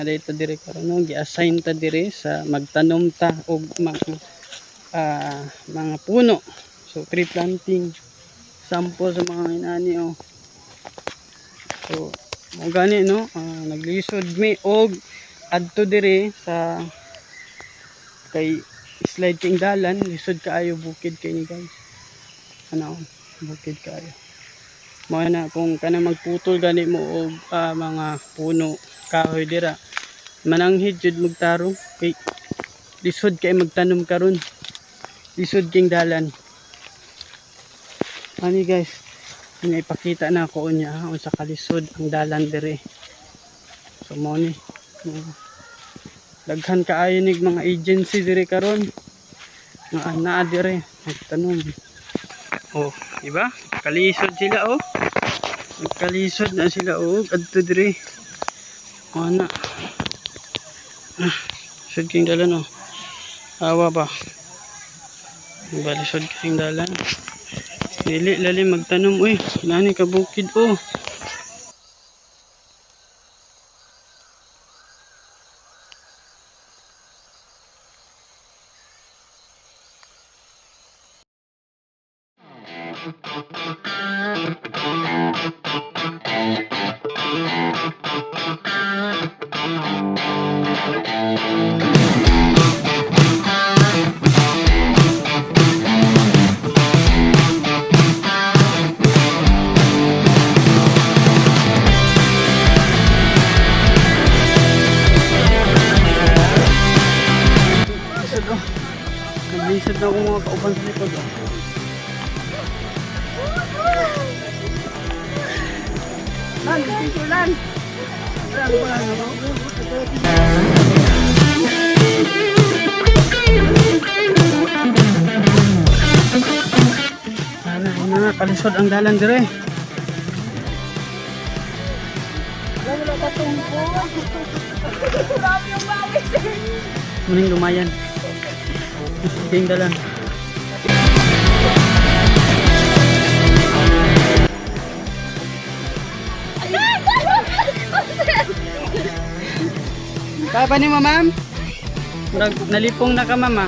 dito dire karon gi-assign ta dire sa magtanom ta og mga puno. So tree planting sample sa mga inani so mo gani no, naglisod mi og adto dire sa kay slide king dalan, lisod kaayo bukid kay ni guys. Bukid kaayo. Mo na kung kana magputol gani mo og mga puno kahoy dira. Mananghid jud magtarong kay lisod kay magtanom karon. Lisod king dalan. Ani guys, ini ipakita na ako unya unsa kalisod ang dalan dire. So mo ni daghan kaayo nig mga agency dire karon nga naa dire magtanom. Diba? Kalisod sila Kalisod na sila adto dire. Ana. Lisod king dalan awa ba. Balisod king dalan. Dili lalim magtanom nani ka bukid Naglisod na ako mga kauban sa likod Lan, dito lan. Sana kalisod ang dalan dire. Wala ka tungko. Grabe yung bawis. Muning lumayan. Ting dalan. Kaya pa ni ma'am? Nalipong na ka mama.